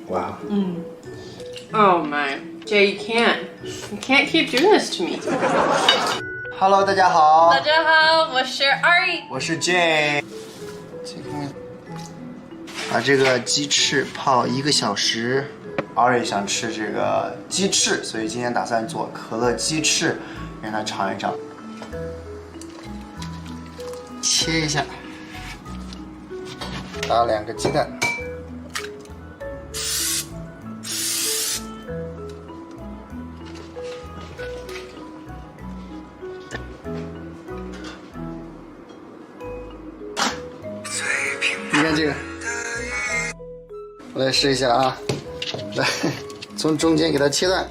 Wow. Oh my. Jay, you can't keep doing this to me. Hello， 大家好。大家好，我是 Ari。我是 Jay。今天把这个鸡翅泡1个小时。Ari 想吃这个鸡翅，所以今天打算做可乐鸡翅，让他尝一尝。切一下，打2个鸡蛋。你看这个，我来试一下啊，来，从中间给它切断，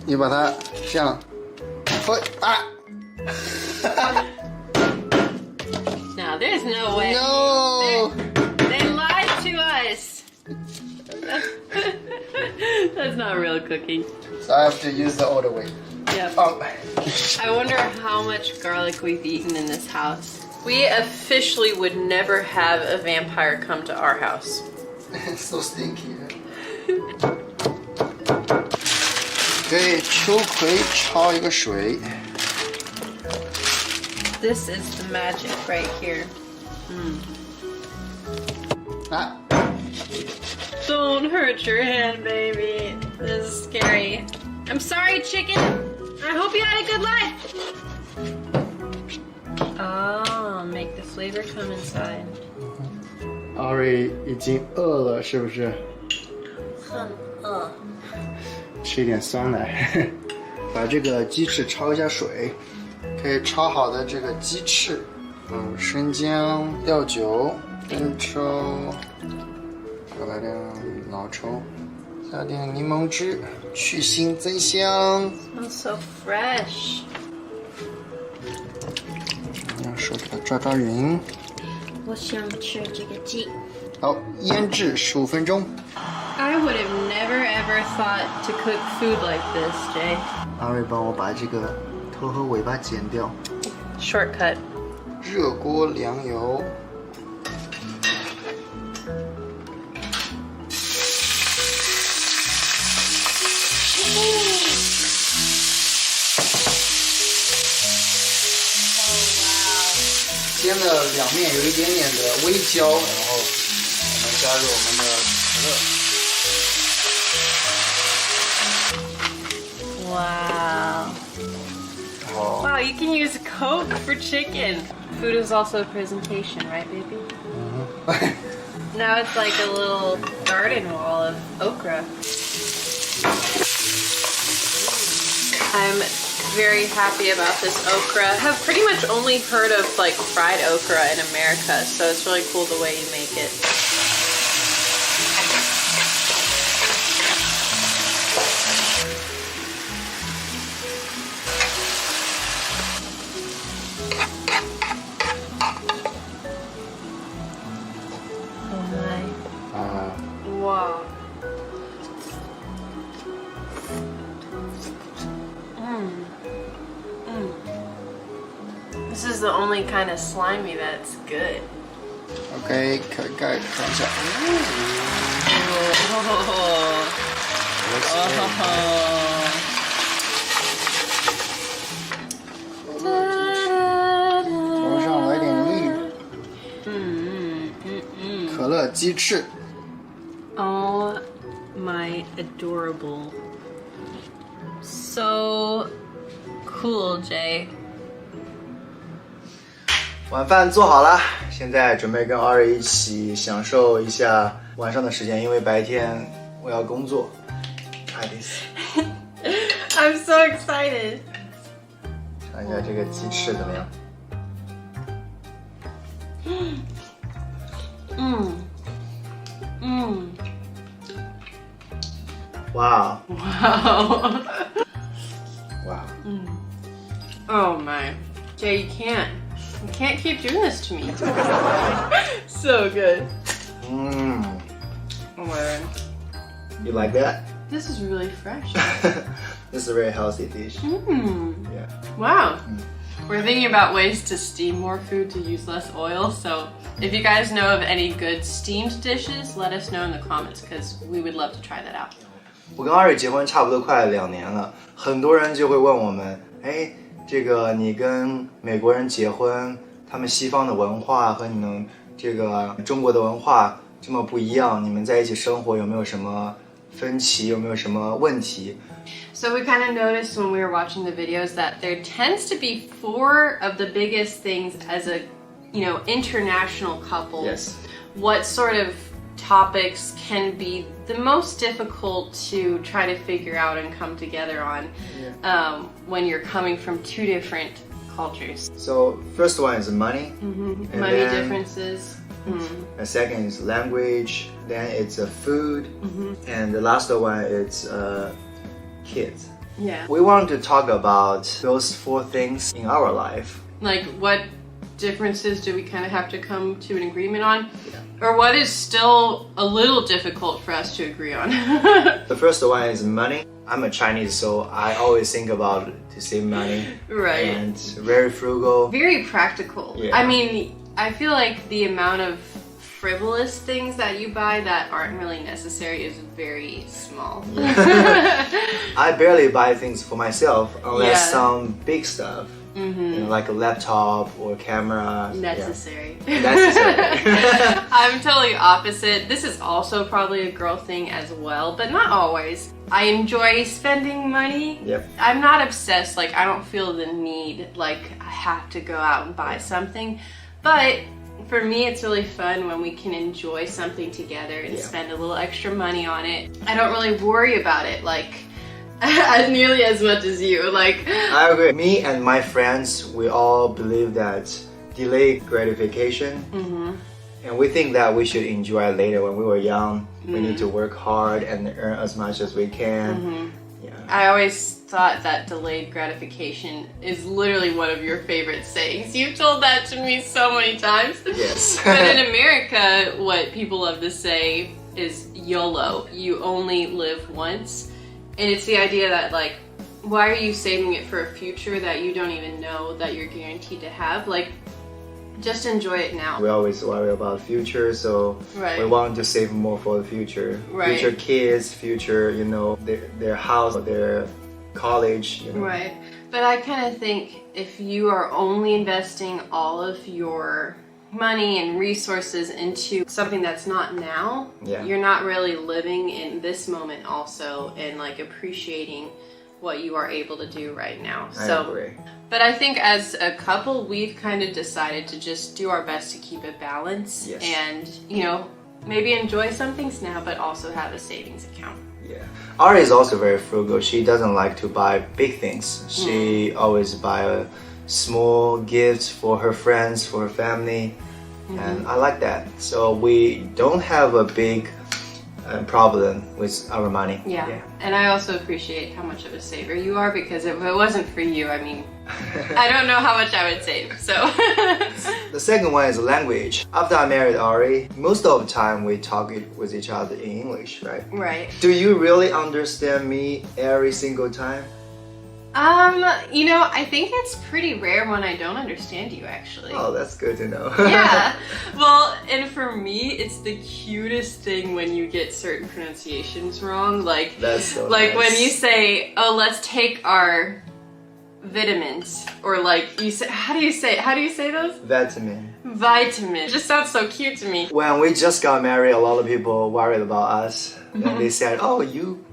你把它这样，No, there's no way. No. They lied to us. That's not real cooking. So I have to use the older way. Yep. Oh. I wonder how much garlic we've eaten in this house. We officially would never have a vampire come to our house. So stinky. 给秋葵焯一个水。This is the magic right here. Ah. Don't hurt your hand, baby. This is scary. I'm sorry, chicken. I hope you had a good life. Oh, make the flavor come inside. Ari 已经饿了，是不是？很饿。吃一点酸奶。把这个鸡翅焯一下水。可以焯好的这个鸡翅，生姜、料酒、生抽，再来点老抽，加点柠檬汁，去腥增香。Smells so fresh. 用手给它抓抓匀。我想吃这个鸡。好，腌制15分钟。I would have never ever thought to cook food like this, Jay. 阿瑞帮我把这个头和尾巴剪掉。Shortcut. 热锅凉油。煎的两面有一点点的微焦，然后我们加入我们的可乐。Wow. Wow, you can use Coke for chicken. Food is also a presentation, right, baby? Now it's like a little garden wall of okra. I'm very happy about this okra. I have pretty much only heard of like fried okra in America, so it's really cool the way you make it. Wow. This is the only kind of slimy that's good. OK， 开盖看一下。头上来点绿。可乐鸡翅。Oh my adorable. So cool, Jay. 晚饭做好了，现在准备跟Ari一起享受一下晚上的时间，因为白天我要工作。I'm so excited. 尝一下这个鸡翅怎么样？Wow. Wow. Wow. Oh my. Jay, you can't keep doing this to me. So good. Oh my god. You like that? This is really fresh. This is a very healthy dish. Yeah. Yeah. Wow. We're thinking about ways to steam more food to use less oil. So if you guys know of any good steamed dishes, let us know in the comments because we would love to try that out. 我跟Ari结婚差不多快2年了，很多人就会问我们，哎，这个你跟美国人结婚，他们西方的文化和你们这个中国的文化这么不一样，你们在一起生活有没有什么分歧，有没有什么问题？ So we kind of noticed when we were watching the videos that there tends to be 4 of the biggest things as a, international couple. Yes. What sort of topics can be the most difficult to try to figure out and come together on when you're coming from 2 different cultures? So first one is money. Money differences. The second is language. Then it's food. And the last one is kids. Yeah. We want to talk about those 4 things in our life. Like what differences do we kind of have to come to an agreement on? Or what is still a little difficult for us to agree on? The first one is money. I'm a Chinese, so I always think about to save money. Right. And very frugal. Very practical. Yeah. I mean, I feel like the amount of frivolous things that you buy that aren't really necessary is very small. I barely buy things for myself unless some big stuff. Like a laptop or camera. Necessary. Necessary. I'm totally opposite. This is also probably a girl thing as well, but not always. I enjoy spending money. Yep. I'm not obsessed, like I don't feel the need, like I have to go out and buy something. But for me, it's really fun when we can enjoy something together and spend a little extra money on it. I don't really worry about it, like as nearly as much as you. Like I agree. Me and my friends, we all believe that delayed gratification. And we think that we should enjoy it later. When we were young, we need to work hard and earn as much as we can. I always thought that delayed gratification is literally one of your favorite sayings. You've told that to me so many times. Yes. But in America, what people love to say is YOLO. You only live once. And it's the idea that, like, why are you saving it for a future that you don't even know that you're guaranteed to have? Like, just enjoy it now. We always worry about future, so we want to save more for the future. Future kids, future, their house, their college. Right. But I kind of think if you are only investing all of your money and resources into something that's not now, you're not really living in this moment also and like appreciating what you are able to do right now. I agree. But I think as a couple, we've kind of decided to just do our best to keep it balanced and, maybe enjoy some things now, but also have a savings account. Yeah. Ari is also very frugal. She doesn't like to buy big things. She always buy small gifts for her friends, for her family. And I like that. So we don't have a big problem with our money. Yeah. And I also appreciate how much of a saver you are, because if it wasn't for you, I mean, I don't know how much I would save. So the second one is language. After I married Ari, most of the time we talk with each other in English, right? Right. Do you really understand me every single time? I think it's pretty rare when I don't understand you, actually. Oh, that's good to know. Yeah. Well, and for me, it's the cutest thing when you get certain pronunciations wrong. Like, that's so like nice. when you say, "Oh, let's take our vitamins," or like you say, how do you say those? Vitamin. Vitamin. It just sounds so cute to me. When we just got married, a lot of people worried about us. And they said, "Oh, you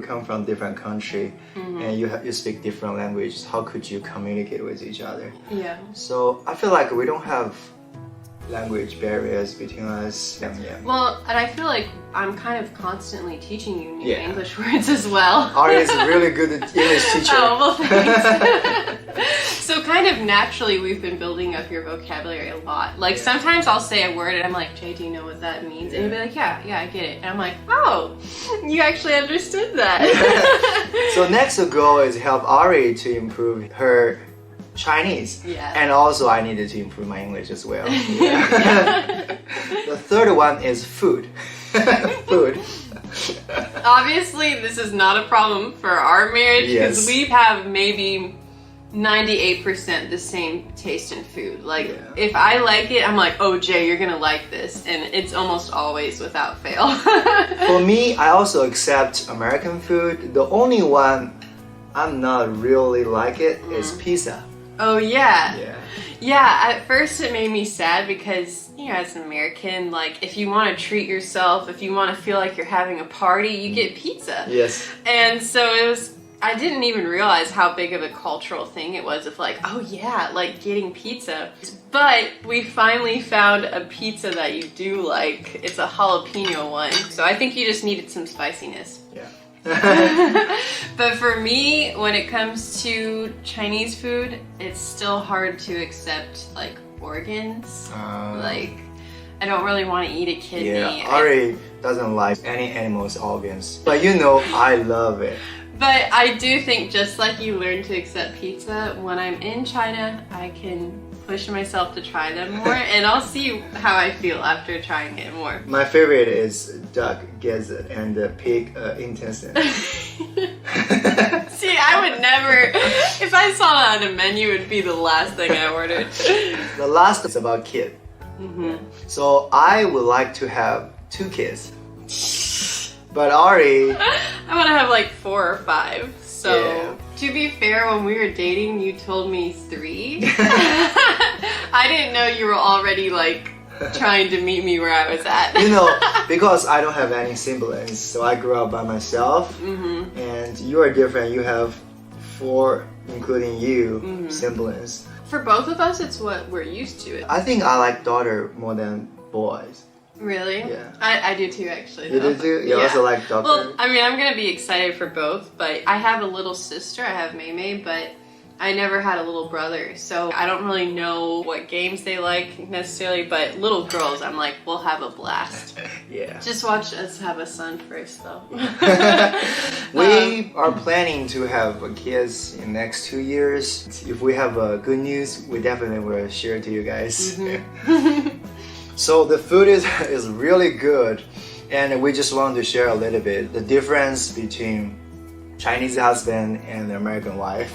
come from different country and you speak different languages. How could you communicate with each other?" Yeah. So I feel like we don't have language barriers between us. Well, and I feel like I'm kind of constantly teaching you new English words as well. Ari is a really good English teacher. Oh, well, thanks. So kind of naturally we've been building up your vocabulary a lot. Like sometimes I'll say a word and I'm like, "Jay, do you know what that means?" And you'll be like, yeah, I get it. And I'm like, "Oh, you actually understood that." So next goal is help Ari to improve her Chinese. Yeah. And also I needed to improve my English as well. The third one is food. Food. Obviously, this is not a problem for our marriage because we have maybe 98% the same taste in food. Like, if I like it, I'm like, oh, Jay, you're gonna like this. And it's almost always without fail. For me, I also accept American food. The only one I'm not really like it is pizza. Oh, yeah. Yeah. Yeah, at first it made me sad because, you know, as an American, like, if you want to treat yourself, if you want to feel like you're having a party, you get pizza. Yes. And so it was, I didn't even realize how big of a cultural thing it was of like, oh yeah, like getting pizza. But we finally found a pizza that you do like. It's a jalapeno one. So I think you just needed some spiciness. Yeah. But for me, when it comes to Chinese food, it's still hard to accept like organs. Like, I don't really want to eat a kidney. Yeah, Ari doesn't like any animal's organs. But you know, I love it. But I do think just like you learn to accept pizza, when I'm in China, I can push myself to try them more, and I'll see how I feel after trying it more. My favorite is duck gizzard and the pig intestine. See, I would never, if I saw that on a menu, it would be the last thing I ordered. The last is about kid. So I would like to have 2 kids. But Ari, I want to have like 4 or 5. So, to be fair, when we were dating, you told me 3. I didn't know you were already like trying to meet me where I was at. You know, because I don't have any siblings, so I grew up by myself. And you are different. You have 4, including you, siblings. For both of us, it's what we're used to. I think I like daughter more than boys. Really? Yeah. I do too, actually. You do too? You also like daughter? Well, I mean, I'm going to be excited for both, but I have a little sister, I have Maymay, but I never had a little brother, so I don't really know what games they like necessarily, but little girls, I'm like, we'll have a blast. Yeah. Just watch us have a son first, though. We are planning to have kids in the next 2 years. If we have good news, we definitely will share it to you guys. So the food is really good, and we just want to share a little bit the difference between Chinese husband and the American wife.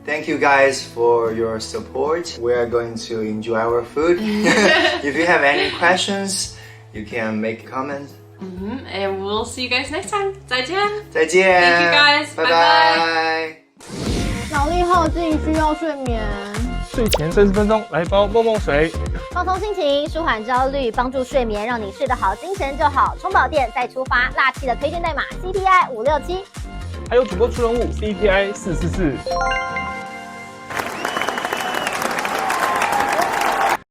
Thank you guys for your support. We are going to enjoy our food. If you have any questions, you can make a comment. And we'll see you guys next time. 再见. 再见. Thank you guys. Bye bye. 脑力耗尽，需要睡眠。睡前30分钟来一包梦梦水，放松心情，舒缓焦虑，帮助睡眠，让你睡得好，精神就好。充饱电再出发，辣气的推荐代码 CTI567，还有主播出人物 CTI444。